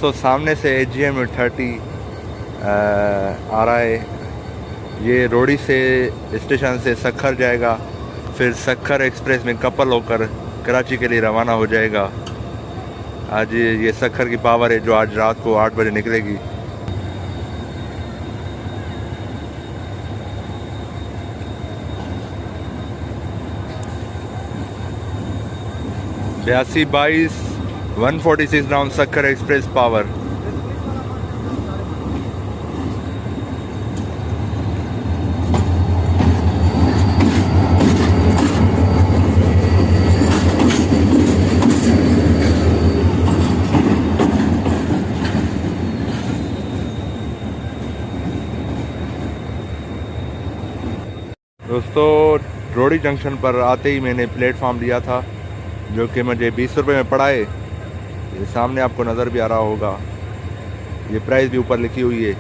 दोस्तों सामने से AGM30 आ रहा है। ये रोहड़ी से स्टेशन से सक्खर जाएगा, फिर सक्खर एक्सप्रेस में कपल होकर कराची के लिए रवाना हो जाएगा। आज ये सक्खर की पावर है जो आज रात को 8 बजे निकलेगी। बयासी 22 146 राउंड सक्खर एक्सप्रेस पावर। दोस्तों रोहड़ी जंक्शन पर आते ही मैंने प्लेटफॉर्म लिया था जो कि मुझे 20 रुपये में पड़ा है। ये सामने आपको नज़र भी आ रहा होगा, ये प्राइस भी ऊपर लिखी हुई है।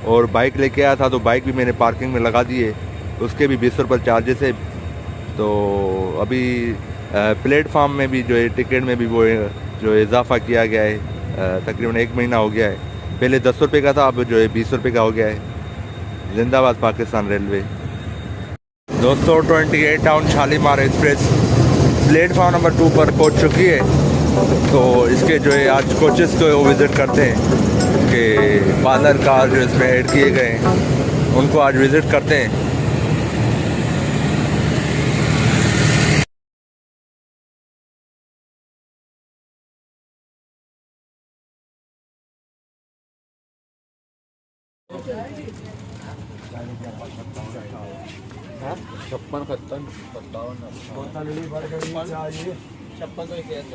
और बाइक लेके आया था तो बाइक भी मैंने पार्किंग में लगा दी है, उसके भी 20 रुपये चार्जेस है। तो अभी प्लेटफॉर्म में भी जो है टिकट में भी वो जो इजाफ़ा किया गया है, तकरीबन 1 महीना हो गया है। पहले 10 रुपये का था, अब जो है 20 रुपये का हो गया है। जिंदाबाद पाकिस्तान रेलवे। दोस्तों 28 town Shalimar express platform number 2 पर पहुंच चुकी है। तो इसके जो है आज कोचेस को विज़िट करते हैं कि पार्लर कार जो इसमें ऐड किए गए हैं उनको आज विज़िट करते हैं। छप्पन 56 तो कैसे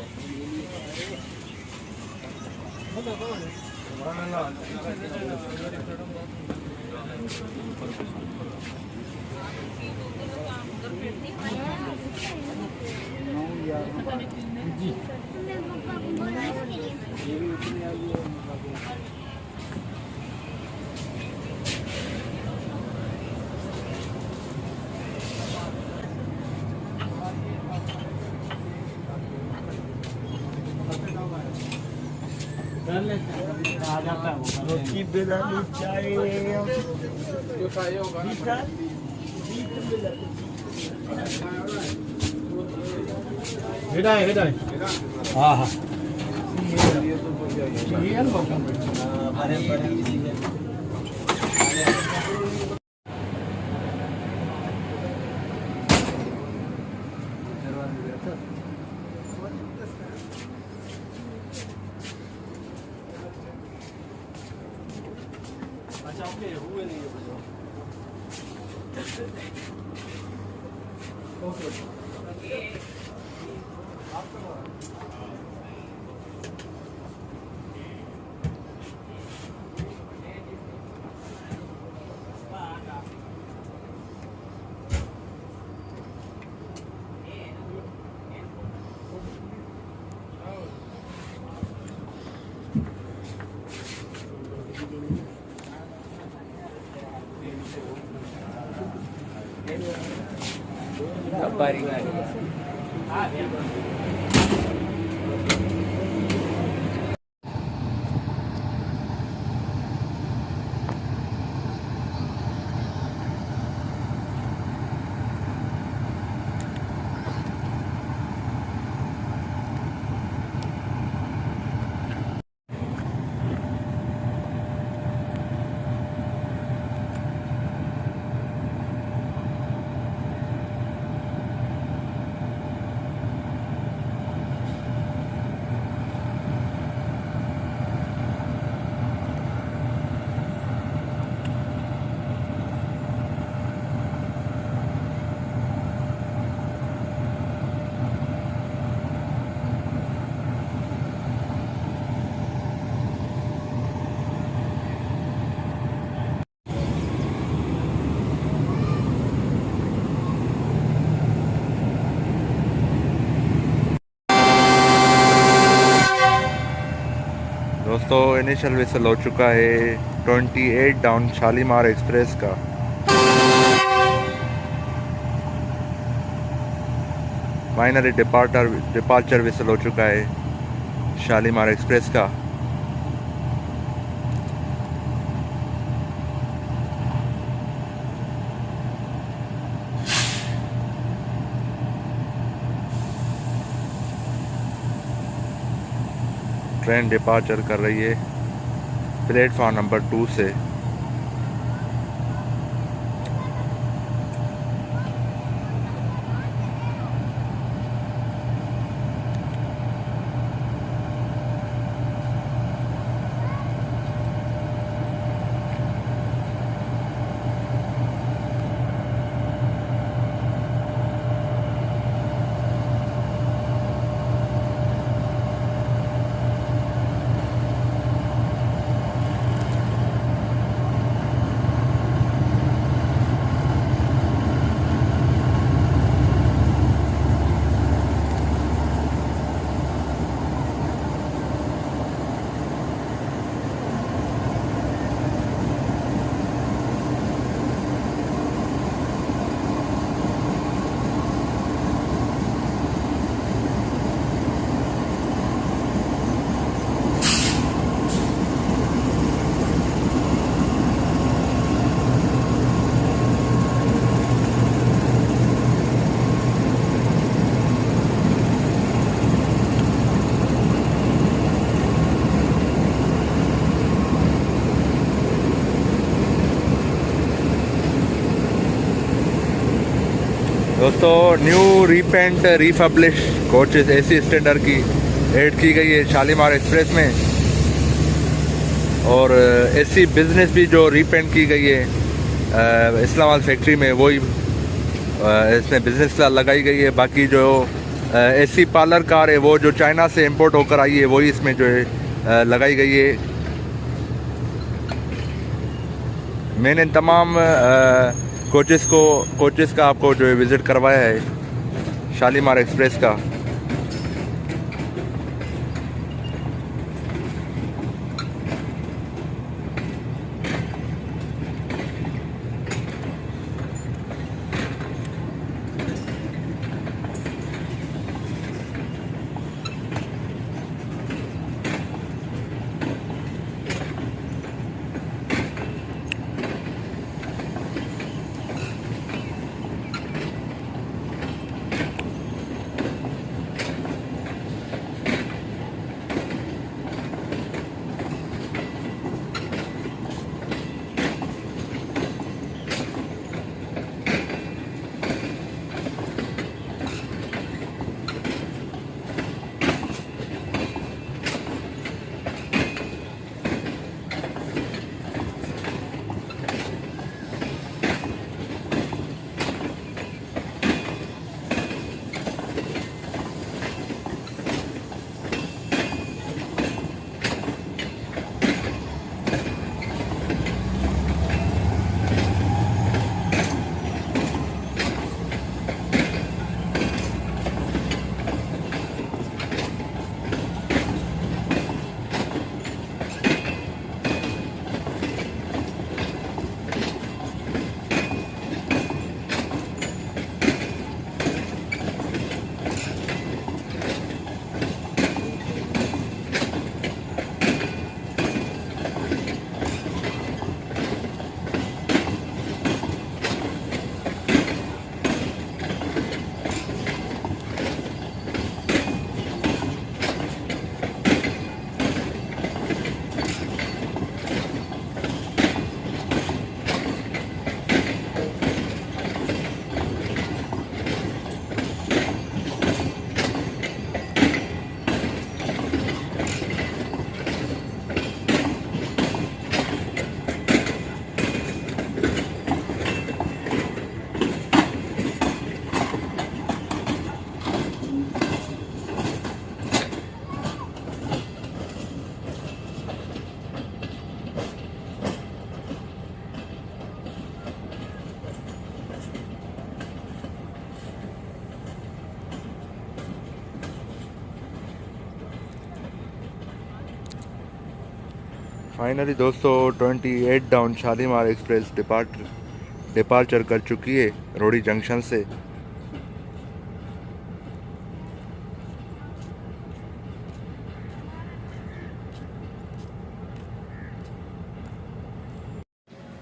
आ जाता है रोटी बिरयानी चाय जो खाए होगा हेडाय हाँ हाँ बारी दोस्तों इनिशियल विसल हो चुका है 28 डाउन शालीमार एक्सप्रेस का। फाइनली डिपार्चर विसल हो चुका है शालीमार एक्सप्रेस का। ट्रेन डिपार्चर कर रही है प्लेटफॉर्म नंबर 2 से। दोस्तों new repaint republish coaches AC standard की ऐड की गई है शालीमार एक्सप्रेस में, और एसी बिजनेस भी जो रीपेंट की गई है इस्लामाबाद फैक्ट्री में, वही इसमें बिजनेस क्लास लगाई गई है। बाकी जो एसी पार्लर कार है वो जो चाइना से इंपोर्ट होकर आई है वही इसमें जो है लगाई गई है। मैंने तमाम कोचेस का आपको जो है विज़िट करवाया है शालीमार एक्सप्रेस का। फाइनली दोस्तों 28 डाउन शालीमार एक्सप्रेस डिपार्चर कर चुकी है रोहरी जंक्शन से।